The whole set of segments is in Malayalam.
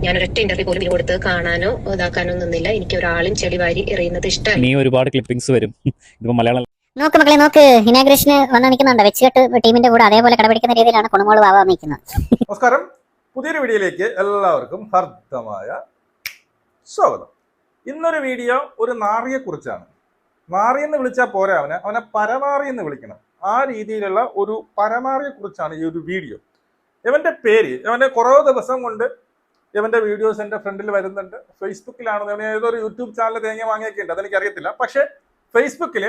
ഞാനൊരൊറ്റ ഇന്റർവ്യൂ പോലും ഇതിന് കൊടുത്ത് കാണാനോ ഇതാക്കാനോ നിന്നില്ല. എനിക്ക് ഒരാളും ചെളി വാരി എറിയുന്നത് ഇഷ്ടമല്ല. നീ ഒരുപാട് ക്ലിപ്പിംഗ്സ് വരും ഇതിപ്പോ മലയാളം. നോക്ക് മക്കളെ നോക്ക്, ഇനാഗ്രേഷന് വന്ന് നിൽക്കുന്നുണ്ട് വെച്ചുകെട്ട് ടീമിന്റെ കൂടെ അതേപോലെ കടപിടിക്കുന്ന രീതിയിലാണ് കുണുമോള് വാവാ നിൽക്കുന്നത്. നമസ്കാരം, പുതിയൊരു വീഡിയോയിലേക്ക് എല്ലാവർക്കും ഹർദ്ദമായ സ്വാഗതം. ഇന്നൊരു വീഡിയോ ഒരു നാറിയെ കുറിച്ചാണ്. നാറി എന്ന് വിളിച്ചാൽ പോരാ, അവനെ പരനാറി എന്ന് വിളിക്കണം. ആ രീതിയിലുള്ള ഒരു പരനാറിയെ കുറിച്ചാണ് ഈ ഒരു വീഡിയോ. ഇവന്റെ പേര്, ഇവന്റെ കുറേ ദിവസം കൊണ്ട് ഇവന്റെ വീഡിയോസ് എൻ്റെ ഫ്രണ്ടിൽ വരുന്നുണ്ട്. ഫേസ്ബുക്കിലാണെന്ന് ഇവന് ഏതൊരു യൂട്യൂബ് ചാനൽ തേങ്ങ വാങ്ങിയൊക്കെ ഉണ്ട്, അതെനിക്കറിയത്തില്ല. പക്ഷെ ഫേസ്ബുക്കിൽ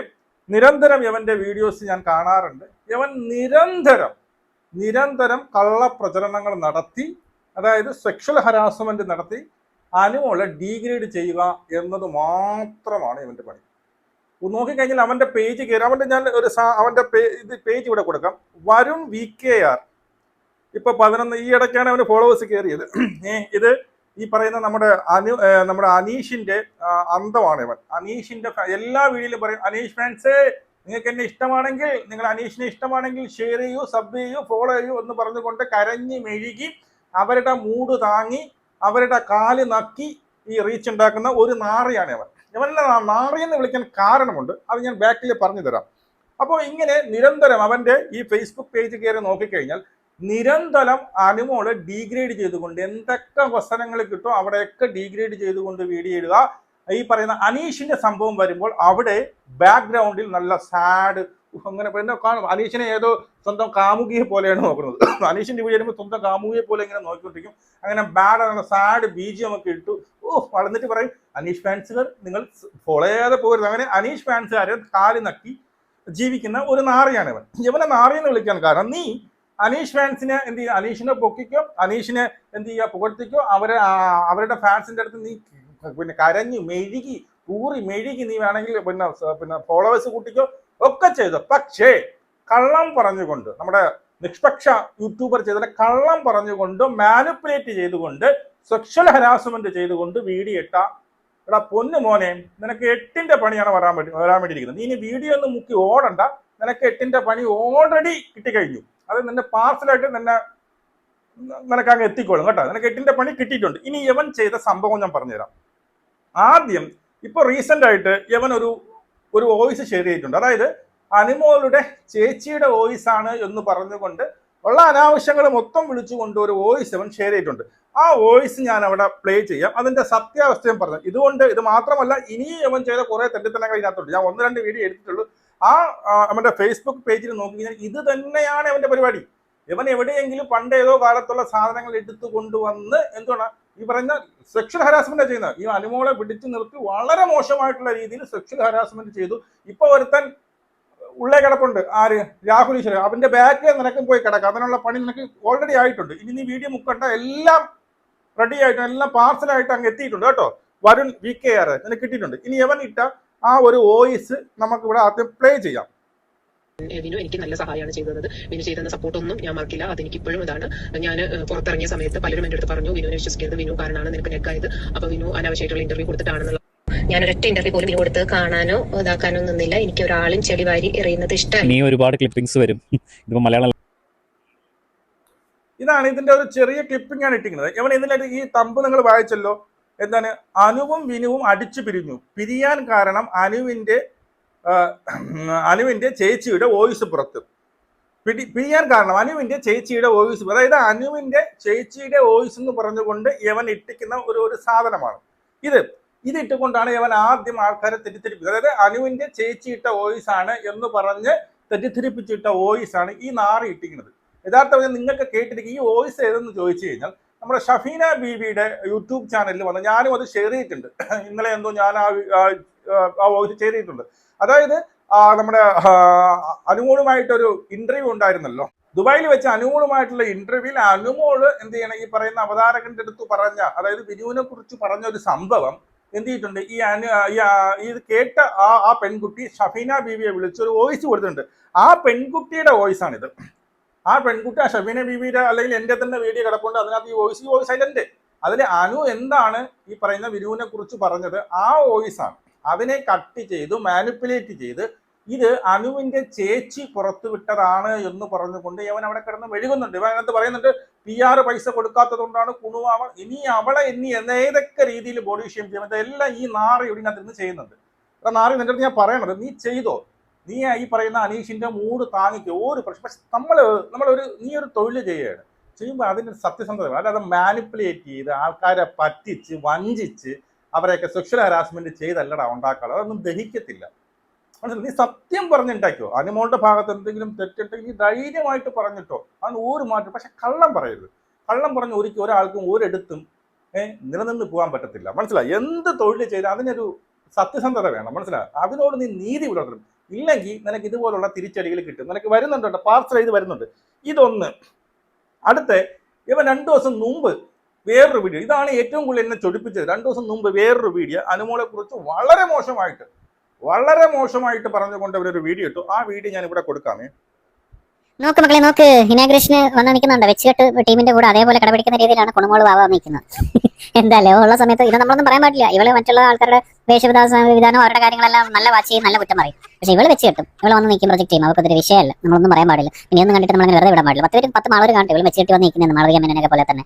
നിരന്തരം ഇവന്റെ വീഡിയോസ് ഞാൻ കാണാറുണ്ട്. ഇവൻ നിരന്തരം കള്ളപ്രചരണങ്ങൾ നടത്തി, അതായത് സെക്ഷൽ ഹരാസ്മെന്റ് നടത്തി അനുമോളെ ഡീഗ്രേഡ് ചെയ്യുക എന്നത് മാത്രമാണ് ഇവന്റെ പണി. നോക്കിക്കഴിഞ്ഞാൽ അവന്റെ പേജ് കയറി, അവന്റെ പേജ് ഇവിടെ കൊടുക്കാം. വരുൺ VKR ഇപ്പൊ 11 ഈ ഇടയ്ക്കാണ് അവന് ഫോളോവേഴ്സ് കയറിയത്. ഇത് ഈ പറയുന്ന നമ്മുടെ അനീഷിന്റെ അന്തമാണ് ഇവൻ. അനീഷിന്റെ എല്ലാ വീഡിയോയിലും പറയും, അനീഷ് ഫാൻസ് നിങ്ങൾക്ക് എന്നെ ഇഷ്ടമാണെങ്കിൽ, നിങ്ങൾ അനീഷിനെ ഇഷ്ടമാണെങ്കിൽ ഷെയർ ചെയ്യൂ, സബ് ചെയ്യൂ, ഫോളോ ചെയ്യൂ എന്ന് പറഞ്ഞുകൊണ്ട് കരഞ്ഞി മെഴുകി അവരുടെ മൂഡ് താങ്ങി അവരുടെ കാല് നക്കി ഈ റീച്ച് ഉണ്ടാക്കുന്ന ഒരു നാറിയാണ് ഇവൻ. ഇവനെ നാറി എന്ന് വിളിക്കാൻ കാരണമുണ്ട്, അത് ഞാൻ ബാക്കിൽ പറഞ്ഞു തരാം. അപ്പോൾ ഇങ്ങനെ നിരന്തരം അവന്റെ ഈ ഫേസ്ബുക്ക് പേജ് കയറി നോക്കിക്കഴിഞ്ഞാൽ നിരന്തരം അനുമോളെ ഡീഗ്രേഡ് ചെയ്തുകൊണ്ട് എന്തൊക്കെ വസനങ്ങൾ കിട്ടും അവിടെയൊക്കെ ഡീഗ്രേഡ് ചെയ്തുകൊണ്ട് വീഡിയോ ഇടുക. ഈ പറയുന്ന അനീഷിന്റെ സംഭവം വരുമ്പോൾ അവിടെ ബാക്ക്ഗ്രൗണ്ടിൽ നല്ല സാഡ് അങ്ങനെ പിന്നെ കാണും. അനീഷിനെ ഏതോ സ്വന്തം കാമുകിയെ പോലെയാണ് നോക്കുന്നത്. അനീഷിന്റെ വീഡിയോ വരുമ്പോൾ സ്വന്തം കാമുകിയെ പോലെ ഇങ്ങനെ നോക്കിക്കൊണ്ടിരിക്കും. അങ്ങനെ ബാഡ് സാഡ് BGM ഒക്കെ ഇട്ടു വളർന്നിട്ട് പറയും, അനീഷ് ഫാൻസുകാർ നിങ്ങൾ ഫോളോ ചെയ്യാതെ പോകരുത്. അങ്ങനെ അനീഷ് ഫാൻസുകാരെ കാല് നക്കി ജീവിക്കുന്ന ഒരു നാറിയാണ് ഇവൻ. ഇവനെ നാറി എന്ന് വിളിക്കാൻ കാരണം, നീ അനീഷ് ഫാൻസിനെ എന്ത് ചെയ്യുക, അനീഷിനെ പൊക്കിക്കോ, അനീഷിനെ എന്ത് ചെയ്യുക പുകഴ്ത്തിക്കോ, അവരുടെ ഫാൻസിന്റെ അടുത്ത് നീ പിന്നെ കരഞ്ഞു മെഴുകി മെഴുകി നീ വേണമെങ്കിൽ പിന്നെ ഫോളോവേഴ്സ് കൂട്ടിക്കോ ഒക്കെ ചെയ്തു. പക്ഷേ കള്ളം പറഞ്ഞുകൊണ്ട്, നമ്മുടെ നിഷ്പക്ഷ യൂട്യൂബർ ചെയ്തതിനെ കള്ളം പറഞ്ഞുകൊണ്ട് മാനിപ്പുലേറ്റ് ചെയ്തുകൊണ്ട് സെക്ഷൽ ഹരാസ്മെന്റ് ചെയ്തുകൊണ്ട് വീഡിയോ എടാ പൊന്നു മോനെ, നിനക്ക് 8ന്റെ പണിയാണ് വരാൻ വേണ്ടിയിരിക്കുന്നത്. നീ ഇനി വീഡിയോ ഒന്നും മുക്കി ഓടണ്ട, നിനക്ക് 8ന്റെ പണി ഓൾറെഡി കിട്ടിക്കഴിഞ്ഞു. അത് നിന്നെ പാർസലായിട്ട് നിനക്ക് അങ്ങ് എത്തിക്കോളും കേട്ടോ. നിനക്ക് 8ന്റെ പണി കിട്ടിയിട്ടുണ്ട്. ഇനി യവൻ ചെയ്ത സംഭവം ഞാൻ പറഞ്ഞുതരാം. ആദ്യം ഇപ്പൊ റീസെന്റ് ആയിട്ട് യവൻ ഒരു വോയിസ് ഷെയർ ചെയ്തിട്ടുണ്ട്. അതായത് അനുമോളുടെ ചേച്ചിയുടെ വോയിസ് ആണ് എന്ന് പറഞ്ഞുകൊണ്ട് ഉള്ള അനാവശ്യങ്ങൾ മൊത്തം വിളിച്ചുകൊണ്ട് ഒരു വോയിസ് അവൻ ഷെയർ ചെയ്തിട്ടുണ്ട്. ആ വോയിസ് ഞാൻ അവിടെ പ്ലേ ചെയ്യാം. അതിന്റെ സത്യാവസ്ഥയും പറഞ്ഞു. ഇത് മാത്രമല്ല, ഇനി അവൻ ചെയ്ത കുറെ തെറ്റിത്തനങ്ങൾ ഇതിനകത്തുണ്ട്. ഞാൻ 1-2 വീഡിയോ എടുത്തിട്ടുള്ളൂ. അവന്റെ ഫേസ്ബുക്ക് പേജിൽ നോക്കിക്കഴിഞ്ഞാൽ ഇത് തന്നെയാണ് അവന്റെ പരിപാടി. ഇവൻ എവിടെയെങ്കിലും പണ്ട് ഏതോ കാലത്തുള്ള സാധനങ്ങൾ എടുത്തു കൊണ്ടുവന്ന് എന്താണ് ഈ പറയുന്ന സെക്ഷൽ ഹരാസ്മെന്റ് ചെയ്യുന്നത്. ഈ അനുമോളെ പിടിച്ചു നിർത്തി വളരെ മോശമായിട്ടുള്ള രീതിയിൽ സെക്ഷൽ ഹരാസ്മെന്റ് ചെയ്തു. ഇപ്പൊ ഒരുത്തൻ ഉള്ളേ കിടപ്പുണ്ട്, ആര്, രാഹുൽ ഈശ്വരൻ. അവന്റെ ബാക്കിൽ നിനക്കും പോയി കിടക്കാം. അതിനുള്ള പണി നിനക്ക് ഓൾറെഡി ആയിട്ടുണ്ട്. ഇനി നീ വീഡിയോ മുക്കണ്ട, എല്ലാം റെഡി ആയിട്ട് എല്ലാം പാർസലായിട്ട് അങ്ങ് എത്തിയിട്ടുണ്ട് കേട്ടോ. വരുൺ VKR നിനക്ക് കിട്ടിയിട്ടുണ്ട്. ഇനി എവൻ ഇട്ട ആ ഒരു വോയിസ് നമുക്ക് ഇവിടെ ആദ്യം പ്ലേ ചെയ്യാം. വിനു എനിക്ക് നല്ല സഹായമാണ് ചെയ്തത്. വിനു ചെയ്തെന്ന സപ്പോർട്ടൊന്നും ഞാൻ മറക്കില്ല. അതെനിക്ക് ഇപ്പോഴും ഇതാണ്. ഞാൻ പുറത്തിറങ്ങിയ സമയത്ത് പലരും എൻ്റെ അടുത്ത് പറഞ്ഞു, വിനുവിനെ വിശ്വസിക്കരുത്, വിനു കാരണമാണ് നിനക്ക് നെക്കായത്. അപ്പൊ വിനു അനാവശ്യമായിട്ടുള്ള ഇന്റർവ്യൂ കൊടുത്തിട്ടാണെന്നുള്ള. ഞാനൊരൊറ്റ ഇന്റർവ്യൂ പോലും ഇതിന് കൊടുത്ത് കാണാനോ ഇതാക്കാനോ നിന്നില്ല. എനിക്ക് ഒരാളും ചെളി വാരി എറിയുന്നത് ഇഷ്ടമല്ല. നീ ഒരുപാട് ക്ലിപ്പിംഗ്സ് വരും ഇതിപ്പോ മലയാളം. ഇതാണ് ഇതിന്റെ ഒരു ചെറിയ ക്ലിപ്പിംഗ് ആണ് ഇട്ടിരിക്കുന്നത്. ഇവൻ ഇതിന്റെ ഈ തമ്പ് നിങ്ങൾ വായിച്ചല്ലോ. എന്താണ്, അനുവും വിനുവും അടിച്ചു പിരിയാൻ കാരണം അനുവിന്റെ ചേച്ചിയുടെ വോയിസ് പുറത്ത് പിരിയാൻ കാരണം അനുവിന്റെ ചേച്ചിയുടെ വോയിസ്. അതായത് അനുവിന്റെ ചേച്ചിയുടെ വോയിസ് എന്ന് പറഞ്ഞുകൊണ്ട് ഇവൻ ഇട്ടിക്കുന്ന ഒരു സാധനമാണ് ഇത് ഇട്ടുകൊണ്ടാണ് ഇവൻ ആദ്യം ആൾക്കാരെ തെറ്റിദ്ധരിപ്പിച്ചത്. അതായത് അനുവിന്റെ ചേച്ചി ഇട്ട വോയിസ് ആണ് എന്ന് പറഞ്ഞ് തെറ്റിദ്ധരിപ്പിച്ചിട്ട വോയിസ് ആണ് ഈ നാറി ഇട്ടിക്കുന്നത്. യഥാർത്ഥത്തിൽ നിങ്ങൾക്ക് കേട്ടിരിക്കും. ഈ വോയിസ് ഏതെന്ന് ചോദിച്ചു കഴിഞ്ഞാൽ നമ്മുടെ ഷഫീന ബീവിയുടെ യൂട്യൂബ് ചാനലിൽ വന്ന് ഞാനും അത് ഷെയർ ചെയ്തിട്ടുണ്ട്. ഇന്നലെ എന്തോ ഞാൻ ആ വോയിസ് ഷെയർ ചെയ്തിട്ടുണ്ട്. അതായത് നമ്മുടെ അനുമോളുമായിട്ടൊരു ഇന്റർവ്യൂ ഉണ്ടായിരുന്നല്ലോ ദുബായിൽ വെച്ച്. അനുമോളുമായിട്ടുള്ള ഇന്റർവ്യൂവിൽ അനുമോള് എന്ത് ചെയ്യണം, ഈ പറയുന്ന അവതാരകന്റെ അടുത്ത് പറഞ്ഞ, അതായത് വിനുവിനെ കുറിച്ച് പറഞ്ഞ ഒരു സംഭവം എന്ത് ചെയ്തിട്ടുണ്ട്, ഇത് കേട്ട ആ പെൺകുട്ടി ഷഫീന ബീവിയെ വിളിച്ചൊരു വോയിസ് കൊടുത്തിട്ടുണ്ട്. ആ പെൺകുട്ടിയുടെ വോയിസ് ആണിത്. ആ പെൺകുട്ടി ആ ഷഫീന ബീവിയുടെ അല്ലെങ്കിൽ എൻ്റെ തന്നെ വീഡിയോ കിടപ്പുണ്ട്. അതിനകത്ത് ഈ വോയിസ് അതിലുണ്ട്. അതിൽ അനു എന്താണ് ഈ പറയുന്ന വിനുവിനെ കുറിച്ച് പറഞ്ഞത് ആ വോയിസ് ആണ്. അതിനെ കട്ട് ചെയ്തു മാനിപ്പുലേറ്റ് ചെയ്ത് ഇത് അനുവിന്റെ ചേച്ചി പുറത്തുവിട്ടതാണ് എന്ന് പറഞ്ഞുകൊണ്ട് ഇവൻ അവിടെ കിടന്ന് മെഴുകുന്നുണ്ട്. ഇവൻ അതിനകത്ത് പറയുന്നുണ്ട് PR പൈസ കൊടുക്കാത്തത് കൊണ്ടാണ് കുണുവാവ. ഇനി അവളെ ഏതൊക്കെ രീതിയിൽ ബോഡി ഷെയിം ചെയ്യാൻ എല്ലാം ഈ നാറി ഇതിനകത്ത് നിന്ന് ചെയ്യുന്നുണ്ട്. അപ്പൊ നാറി നിന്റെ അടുത്ത് ഞാൻ പറയണത്, നീ ചെയ്തോ, നീ ഈ പറയുന്ന അനീഷിന്റെ മൂഡ് താങ്ങിക്കോ, ഒരു പ്രശ്നം. പക്ഷെ നീ ഒരു തൊഴിൽ ചെയ്യുകയാണ്, ചെയ്യുമ്പോൾ അതിന്റെ സത്യസന്ധത, അല്ലാതെ മാനിപ്പുലേറ്റ് ചെയ്ത് ആൾക്കാരെ പറ്റിച്ച് വഞ്ചിച്ച് അവരെയൊക്കെ സെക്ഷൽ ഹരാസ്മെന്റ് ചെയ്തല്ലടാ ഉണ്ടാക്കാറ്. അതൊന്നും ദഹിക്കത്തില്ല. മനസ്സിലായി? നീ സത്യം പറഞ്ഞുണ്ടാക്കിയോ, അനുമോളുടെ ഭാഗത്ത് എന്തെങ്കിലും തെറ്റുണ്ടെങ്കിൽ നീ ധൈര്യമായിട്ട് പറഞ്ഞിട്ടോ, അതൊന്നും ഒരു മാറ്റം. പക്ഷെ കള്ളം പറയരുത്. കള്ളം പറഞ്ഞ് ഒരാൾക്കും ഒരിടത്തും നിലനിന്ന് പോകാൻ പറ്റത്തില്ല. മനസ്സിലായി? എന്ത് തൊഴിൽ ചെയ്താൽ അതിനൊരു സത്യസന്ധത വേണം. മനസ്സിലായി? അതിനോട് നീ നീതി പുലർത്തണം. ഇല്ലെങ്കിൽ നിനക്ക് ഇതുപോലുള്ള തിരിച്ചടികൾ കിട്ടും. നിനക്ക് വരുന്നുണ്ട്, പാർസൽ ചെയ്ത് വരുന്നുണ്ട്. ഇതൊന്ന്. അടുത്ത ഇവൻ 2 ദിവസം മുമ്പ് വേറൊരു വീഡിയോ, ഇതാണ് ഏറ്റവും കൂടുതൽ എന്നെ ചൊടിപ്പിച്ചത്. 2 ദിവസം മുമ്പ് വേറൊരു വീഡിയോ അനുമോളെ കുറിച്ച് വളരെ മോശമായിട്ട് പറഞ്ഞുകൊണ്ട് അവരൊരു വീഡിയോ ഇട്ടു. ആ വീഡിയോ ഞാൻ ഇവിടെ കൊടുക്കാമേ. നോക്ക് മക്കളെ നോക്ക്, ഇനാഗ്രേഷന് വന്ന് നിൽക്കുന്നുണ്ട് വെച്ചുകെട്ട് ടീമിന്റെ കൂടെ അതേപോലെ കടപിടിക്കുന്ന രീതിയിലാണ് കുണുമോള് വാവാ നിൽക്കുന്നത്. എന്തായാലും ഉള്ള സമയത്ത് ഇത് നമ്മളൊന്നും പറയാൻ പാടില്ല. ഇവള് മറ്റുള്ള ആൾക്കാരുടെ വിധാനം അവരുടെ കാര്യങ്ങളെല്ലാം നല്ല വാച്ച് ചെയ്യും, നല്ല കുറ്റം പറയും. പക്ഷെ ഇവള് വെച്ച് കെട്ടും, ഇവള് വന്ന് നിൽക്കും പ്രൊജക്ട് ചെയ്യും. അവർക്കൊരു വിഷയമല്ല, നമ്മളൊന്നും പറയാൻ പാടില്ല. ഇനിയൊന്നും കണ്ടിട്ട് നമ്മൾ വെറുതെ വിടാൻ പാടില്ല. 10 മാളവർ കാണട്ടെ ഇവള് വെച്ച് കെട്ടി വന്ന് നിൽക്കുന്നത് മാളവിക മേനോനെ പോലെ തന്നെ.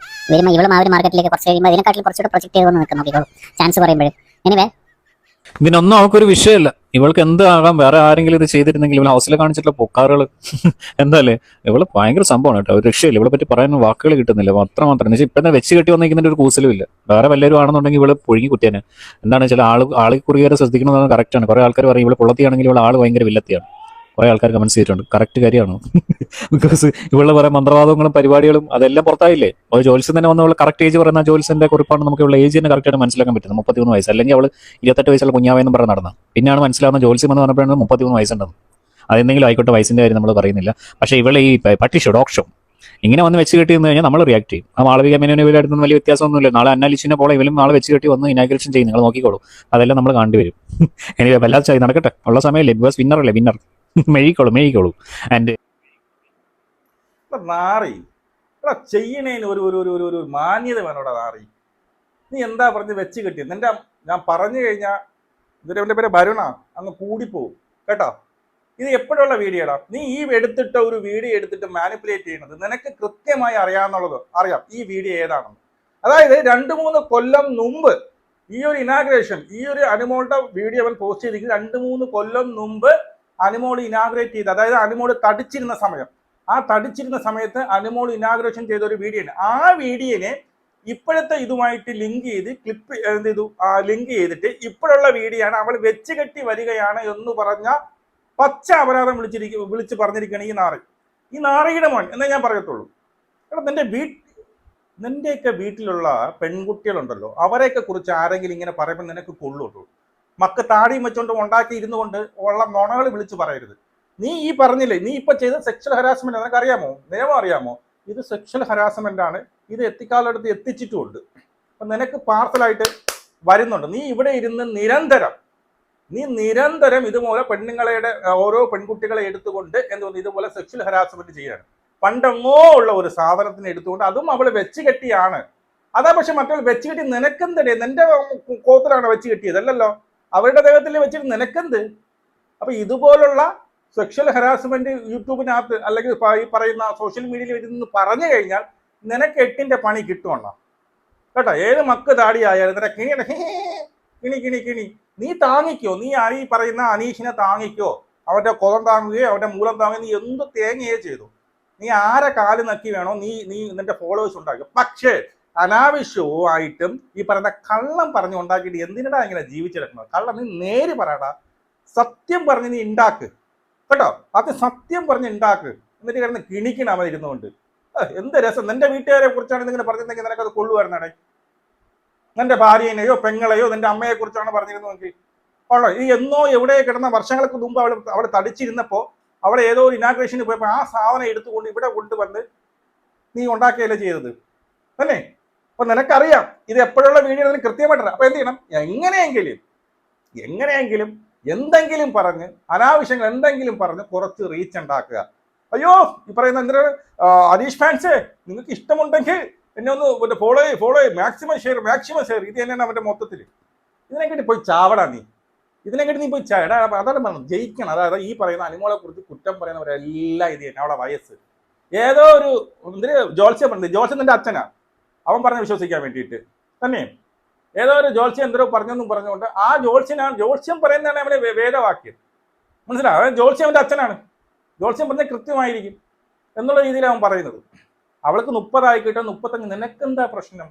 ഇവളും ആ ഒരു മാർക്കറ്റിലേക്ക് കുറച്ച് കഴിയുമ്പോൾ അതിനെക്കാട്ടിൽ കുറച്ചുകൂടെ പ്രൊജക്ട് ചെയ്ത് വന്ന് നിൽക്കും. നോക്കിക്കോളൂ ചാൻസ് പറയുമ്പോഴും. എനിവേ ഇതിനൊന്നും അവൾക്കൊരു വിഷയമല്ല. ഇവൾക്ക് എന്താകാം, വേറെ ആരെങ്കിലും ഇത് ചെയ്തിരുന്നെങ്കിൽ ഇവൾ ഹൗസിൽ കാണിച്ചിട്ടുള്ള പൊക്കാറുകൾ എന്തായാലേ, ഇവള് ഭയങ്കര സംഭവമാണ് കേട്ടോ. ഒരു രക്ഷയില്ല, ഇവളെ പറ്റി പറയാൻ വാക്കുകൾ കിട്ടുന്നില്ല. മാത്രം എന്ന് വെച്ചാൽ ഇപ്പം തന്നെ വെച്ച് കെട്ടി വന്നിരിക്കുന്നതിന്റെ ഒരു കൂസലും ഇല്ല. വേറെ വല്ലവരും ആണെന്നുണ്ടെങ്കിൽ ഇവള് പുഴുങ്ങി കുത്തിയാനെ. എന്താണ് ചില ആളെ കുറിയേറെ ശ്രദ്ധിക്കണമെന്ന് കറക്റ്റാണ്. കുറെ ആൾക്കാർ പറയും ഇവള് പൊള്ളത്തിയാണെങ്കിൽ ഇവളെ ആള് ഭയങ്കര വില്ലത്തിയാണ്. കുറെ ആൾക്കാർ കമന്റ്സ് ചെയ്തിട്ടുണ്ട്. കറക്റ്റ് കാര്യമാണ്. ബിക്കോസ് ഇവളുടെ കുറെ മന്ത്രവാദങ്ങളും പരിപാടികളും അതെല്ലാം പുറത്തായില്ലേ. ഒരു ജോത്സ്യം തന്നെ വന്ന കറക്റ്റ് ഏജ് പറയുന്ന ജോത്സ്യന്റെ കുറിപ്പാണ് നമുക്ക് ഇവിടെ ഏജ് തന്നെ കറക്റ്റായിട്ട് മനസ്സിലാക്കാൻ പറ്റുന്നത്. 33 വയസ്സ്. അല്ലെങ്കിൽ അവൾ 28 വയസ്സുള്ള കുഞ്ഞാവെന്ന് പറഞ്ഞ് നടന്ന. പിന്നെയാണ് മനസ്സിലാവുന്ന ജോത്സ്യം എന്ന് പറഞ്ഞപ്പോഴാണ് 33 വയസ്സുണ്ടെന്ന്. അതെന്തെങ്കിലും ആയിക്കോട്ടെ, വയസ്സിന്റെ കാര്യം നമ്മൾ പറയുന്നില്ല. പക്ഷേ ഇവളെ ഈ പട്ടിഷോ ഡോഗ് ഷോ ഇങ്ങനെ വന്ന് വെച്ച് കെട്ടി നിന്ന് കഴിഞ്ഞാൽ നമ്മൾ റിയാക്ട് ചെയ്യും. ആ മാളവിക മേനോനെ ഇവരടുത്തൊന്നും വലിയ വ്യത്യാസമൊന്നുമില്ല. നാളെ അന്നാലിച്ചിനെ പോലെ ഇവരും നാളെ വെച്ച് കെട്ടി വന്ന് ഇനാഗ്രേഷൻ ചെയ്യും. നിങ്ങൾ നോക്കിക്കോളൂ, അതെല്ലാം നമ്മൾ കണ്ടുവരും. എനിക്ക് വല്ലാതെ ചായ നടക്കട്ടെ, ഉള്ള സമയമല്ലേ. ബിക്കോസ് വിന്നറല്ലേ, വിന്നർ മെഴിക്കോളൂ. ആൻഡ് നാറി ചെയ്യണേന് ഒരു മാന്യത വേണോടാ നാറി. നീ എന്താ പറഞ്ഞ് വെച്ച് കെട്ടിയത്? ഞാൻ പറഞ്ഞു കഴിഞ്ഞാൽ ഇതിന്റെ പേര് ഭരുണ അങ്ങ് കൂടിപ്പോവും കേട്ടോ. ഇത് എപ്പോഴുള്ള വീഡിയോടാ. നീ ഈ എടുത്തിട്ട് ഒരു വീഡിയോ എടുത്തിട്ട് മാനിപ്പുലേറ്റ് ചെയ്യുന്നത് നിനക്ക് കൃത്യമായി അറിയാം ഈ വീഡിയോ ഏതാണെന്ന്. അതായത് 2-3 കൊല്ലം മുമ്പ് ഈ ഒരു ഇനാഗ്രേഷൻ, ഈ ഒരു അനുമോളുടെ വീഡിയോ അവൻ പോസ്റ്റ് ചെയ്തിരിക്കുന്നത് 2-3 കൊല്ലം മുമ്പ് അനുമോൾ ഇനാഗ്രേറ്റ് ചെയ്ത്, അതായത് അനുമോൾ തടിച്ചിരുന്ന സമയം, ആ തടിച്ചിരുന്ന സമയത്ത് അനുമോൾ ഇനാഗ്രേഷൻ ചെയ്ത ഒരു വീഡിയോ ഉണ്ട്. ആ വീഡിയോനെ ഇപ്പോഴത്തെ ഇതുമായിട്ട് ലിങ്ക് ചെയ്ത് ലിങ്ക് ചെയ്തിട്ട് ഇപ്പോഴുള്ള വീഡിയോ ആണ് അവൾ വെച്ച് കെട്ടി വരികയാണ് എന്ന് പറഞ്ഞ പച്ച അപരാധം വിളിച്ച് പറഞ്ഞിരിക്കുകയാണ് ഈ നാറിയുടെ മോൻ എന്നേ ഞാൻ പറയത്തുള്ളൂ. കാരണം നിന്റെയൊക്കെ വീട്ടിലുള്ള പെൺകുട്ടികളുണ്ടല്ലോ, അവരെയൊക്കെ കുറിച്ച് ആരെങ്കിലും ഇങ്ങനെ പറയുമ്പോൾ നിനക്ക് കൊള്ളൂട്ടോ. താടിയും വെച്ചുകൊണ്ട് ഉണ്ടാക്കി ഇരുന്നു കൊണ്ട് ഉള്ള നുണകൾ വിളിച്ച് പറയരുത്. നീ ഈ പറഞ്ഞില്ലേ, നീ ഇപ്പൊ ചെയ്ത സെക്ഷൽ ഹരാസ്മെന്റ്, നിനക്ക് അറിയാമോ, നിയമം അറിയാമോ? ഇത് സെക്ഷൽ ഹരാസ്മെന്റ് ആണ്. ഇത് എത്തിക്കാലടുത്ത് എത്തിച്ചിട്ടുമുണ്ട്. അപ്പൊ നിനക്ക് പാർസലായിട്ട് വരുന്നുണ്ട്. നീ ഇവിടെ ഇരുന്ന് നിരന്തരം ഇതുപോലെ പെണ്ണുങ്ങളുടെ ഓരോ പെൺകുട്ടികളെ എടുത്തുകൊണ്ട് ഇതുപോലെ സെക്ഷൽ ഹരാസ്മെന്റ് ചെയ്യാണ്. പണ്ടെങ്ങോ ഉള്ള ഒരു സാധനത്തിന് എടുത്തുകൊണ്ട്, അതും അവള് വെച്ച് കെട്ടിയാണ്. അതാ. പക്ഷെ മറ്റുള്ള വെച്ച് കെട്ടി നിനക്കെന്തടേ? നിന്റെ കോത്തിലാണ് വെച്ച് കെട്ടിയത് അല്ലല്ലോ, അവരുടെ ദേഹത്തിൽ വെച്ചിട്ട് നിനക്കെന്ത്? അപ്പൊ ഇതുപോലുള്ള സെക്ഷൽ ഹരാസ്മെന്റ് യൂട്യൂബിനകത്ത് അല്ലെങ്കിൽ ഈ പറയുന്ന സോഷ്യൽ മീഡിയയിൽ വരുന്ന പറഞ്ഞു കഴിഞ്ഞാൽ നിനക്ക് 8ന്റെ പണി കിട്ടുമണ്ണ കേട്ടോ. ഏത് മക്ക് താടിയായാലും നിനക്ക് കിണി നീ താങ്ങിക്കോ. നീ ഈ പറയുന്ന അനീഷിനെ താങ്ങിക്കോ. അവന്റെ കൊതം താങ്ങുകയോ അവന്റെ മൂലം താങ്ങുകയോ, നീ എന്ത് തേങ്ങയെ ചെയ്തു. നീ ആരെ കാല് നക്കി വേണോ നീ നിന്റെ ഫോളോവേഴ്സ് ഉണ്ടാക്കും. പക്ഷേ അനാവശ്യവുമായിട്ടും ഈ പറയുന്ന കള്ളം പറഞ്ഞു ഉണ്ടാക്കിയിട്ട് എന്തിനാ ഇങ്ങനെ ജീവിച്ചെടുക്കുന്നത്? കള്ളം നീ നേര് പറയടാ. സത്യം പറഞ്ഞ് നീ ഉണ്ടാക്ക് കേട്ടോ. അത് സത്യം പറഞ്ഞ് ഉണ്ടാക്ക്. എന്നിട്ട് കിടന്ന് കിണിക്കണം അവൻ ഇരുന്നുകൊണ്ട്. എന്ത് രസം. നിന്റെ വീട്ടുകാരെ കുറിച്ചാണ് ഇങ്ങനെ പറഞ്ഞിരുന്നെങ്കിൽ നിനക്കത് കൊള്ളുവായിരുന്നേ. നിന്റെ ഭാര്യനെയോ പെങ്ങളെയോ നിന്റെ അമ്മയെ കുറിച്ചാണ് പറഞ്ഞിരുന്നെങ്കിൽ ഉള്ളോ. ഈ എന്നോ എവിടെ കിടന്ന വർഷങ്ങൾക്ക് മുമ്പ് അവൾ തടിച്ചിരുന്നപ്പോ അവളെ ഏതോ ഒരു ഇനാഗ്രേഷന് പോയപ്പോൾ ആ സാധനം എടുത്തുകൊണ്ട് ഇവിടെ കൊണ്ടുവന്ന് നീ ഉണ്ടാക്കിയല്ലേ ചെയ്തത് അല്ലേ? അപ്പൊ നിനക്കറിയാം ഇത് എപ്പോഴുള്ള വീഡിയോ നിനക്ക് കൃത്യമായിട്ടറിയാം. അപ്പൊ എന്ത് ചെയ്യണം? എങ്ങനെയെങ്കിലും എന്തെങ്കിലും പറഞ്ഞ് അനാവശ്യങ്ങൾ എന്തെങ്കിലും പറഞ്ഞ് കുറച്ച് റീച്ച് ഉണ്ടാക്കുക. അയ്യോ ഈ പറയുന്ന എന്തിനാണ് അനീഷ് ഫാൻസ്, നിങ്ങൾക്ക് ഇഷ്ടമുണ്ടെങ്കിൽ എന്നെ ഒന്ന് ഫോളോ മാക്സിമം ഷെയർ. ഇത് തന്നെയാണ് അവന്റെ മൊത്തത്തിൽ. ഇതിനെക്കിട്ട് പോയി ചാവടാ നീ. ഇതിനെക്കാട്ടി നീ പോയി എടാ അതാണ് പറഞ്ഞത്, ജയിക്കണം. അതായത് ഈ പറയുന്ന അനുമോളെ കുറിച്ച് കുറ്റം പറയുന്നവരെല്ലാം ഇത് തന്നെ. അവിടെ വയസ്സ് ഏതോ ഒരു എന്തിന് ജോത്സ്യം പറഞ്ഞത്, ജോത്സ്യം നിന്റെ അച്ഛനാ, അവൻ പറഞ്ഞ് വിശ്വസിക്കാൻ വേണ്ടിയിട്ട് തന്നെ ഏതോ ഒരു ജോത്സ്യം എന്തോ പറഞ്ഞെന്നും പറഞ്ഞുകൊണ്ട് ആ ജോത്സ്യം പറയുന്നതാണ് അവനെ വേദവാക്യം. മനസ്സിലാവും? അവൻ ജോത്സ്യം അവൻ്റെ അച്ഛനാണ്, ജോത്സ്യം പറഞ്ഞാൽ കൃത്യമായിരിക്കും എന്നുള്ള രീതിയിൽ അവൻ പറയുന്നത്. അവൾക്ക് 30 ആയിക്കിട്ടോ 35, നിനക്കെന്താ പ്രശ്നം?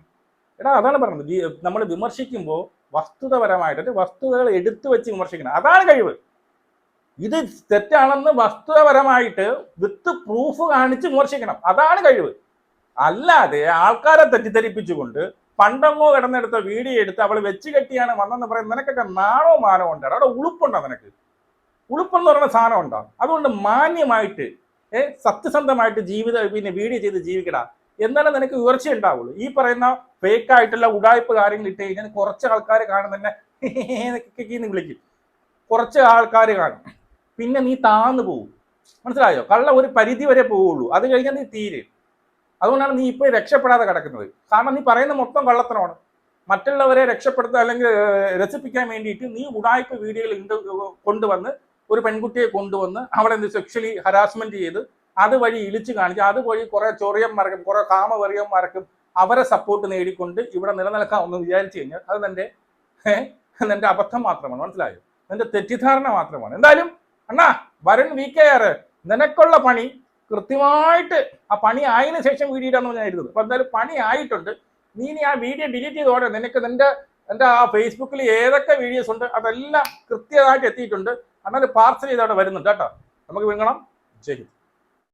എടാ അതാണ് പറഞ്ഞത്, നമ്മൾ വിമർശിക്കുമ്പോൾ വസ്തുതപരമായിട്ട് വസ്തുതകൾ എടുത്തു വെച്ച് വിമർശിക്കണം, അതാണ് കഴിവ്. ഇത് തെറ്റാണെന്ന് വസ്തുതപരമായിട്ട് വിത്ത് പ്രൂഫ് കാണിച്ച് വിമർശിക്കണം, അതാണ് കഴിവ്. അല്ലാതെ ആൾക്കാരെ തെറ്റിദ്ധരിപ്പിച്ചുകൊണ്ട് പണ്ടങ്ങോ കിടന്നെടുത്ത വീഡിയോ എടുത്ത് അവൾ വെച്ച് കെട്ടിയാണ് വന്നെന്ന് പറയുന്നത് നിനക്കൊക്കെ നാണോ മാനോ ഉണ്ടോ? അവിടെ ഉളുപ്പുണ്ടോ നിനക്ക്? ഉളുപ്പെന്ന് പറയുന്ന സാധനം ഉണ്ടോ? അതുകൊണ്ട് മാന്യമായിട്ട് സത്യസന്ധമായിട്ട് വീഡിയോ ചെയ്ത് ജീവിക്കടാ, എന്നാലും നിനക്ക് ഉയർച്ച ഉണ്ടാവുള്ളൂ. ഈ പറയുന്ന ഫേക്ക് ആയിട്ടുള്ള ഉടായ്പ കാര്യങ്ങൾ ഇട്ട് കഴിഞ്ഞാൽ കുറച്ച് ആൾക്കാർ കാണും തന്നെ വിളിക്കും, കുറച്ച് ആൾക്കാർ കാണും, പിന്നെ നീ താന്നു പോകും. മനസ്സിലായോ? കള്ള ഒരു പരിധി വരെ പോവുള്ളൂ, അത് കഴിഞ്ഞാൽ നീ തീരെ. അതുകൊണ്ടാണ് നീ ഇപ്പോൾ രക്ഷപ്പെടാതെ കിടക്കുന്നത്. കാരണം നീ പറയുന്ന മൊത്തം കള്ളത്തരമാണ്. മറ്റുള്ളവരെ രക്ഷപ്പെടുത്തുക അല്ലെങ്കിൽ രസിപ്പിക്കാൻ വേണ്ടിയിട്ട് നീ ഉടായ്പ വീഡിയോകൾ കൊണ്ടുവന്ന് ഒരു പെൺകുട്ടിയെ കൊണ്ടുവന്ന് അവളെ സെക്ഷലി ഹരാസ്മെന്റ് ചെയ്ത് അതുവഴി ഇളിച്ചു കാണിച്ച് അതുവഴി കുറെ ചൊറിയന്മാർക്കും കുറെ കാമവെറിയന്മാർക്കും അവരെ സപ്പോർട്ട് നേടിക്കൊണ്ട് ഇവിടെ നിലനിൽക്കാമെന്ന് വിചാരിച്ചു കഴിഞ്ഞാൽ അത് നിന്റെ അബദ്ധം മാത്രമാണ്. മനസ്സിലായോ? നിന്റെ തെറ്റിദ്ധാരണ മാത്രമാണ്. എന്തായാലും അണ്ണാ വരുൺ VKR നിനക്കുള്ള പണി കൃത്യമായിട്ട് ആ പണി ആയതിനു ശേഷം വീഡിയോ ഇടാന്ന് ഞാൻ ഇരുന്നത്. അപ്പൊ എന്തായാലും പണി ആയിട്ടുണ്ട്. നീ ആ വീഡിയോ ഡിലീറ്റ് ചെയ്തോടെ നിനക്ക് എൻ്റെ ആ ഫേസ്ബുക്കിൽ ഏതൊക്കെ വീഡിയോസ് ഉണ്ട് അതെല്ലാം കൃത്യമായിട്ട് എത്തിയിട്ടുണ്ട്. അണ്ണാൽ പാർസൽ ചെയ്ത് അവിടെ വരുന്നുണ്ട് കേട്ടോ. നമുക്ക് വിങ്ങണം. ശരി.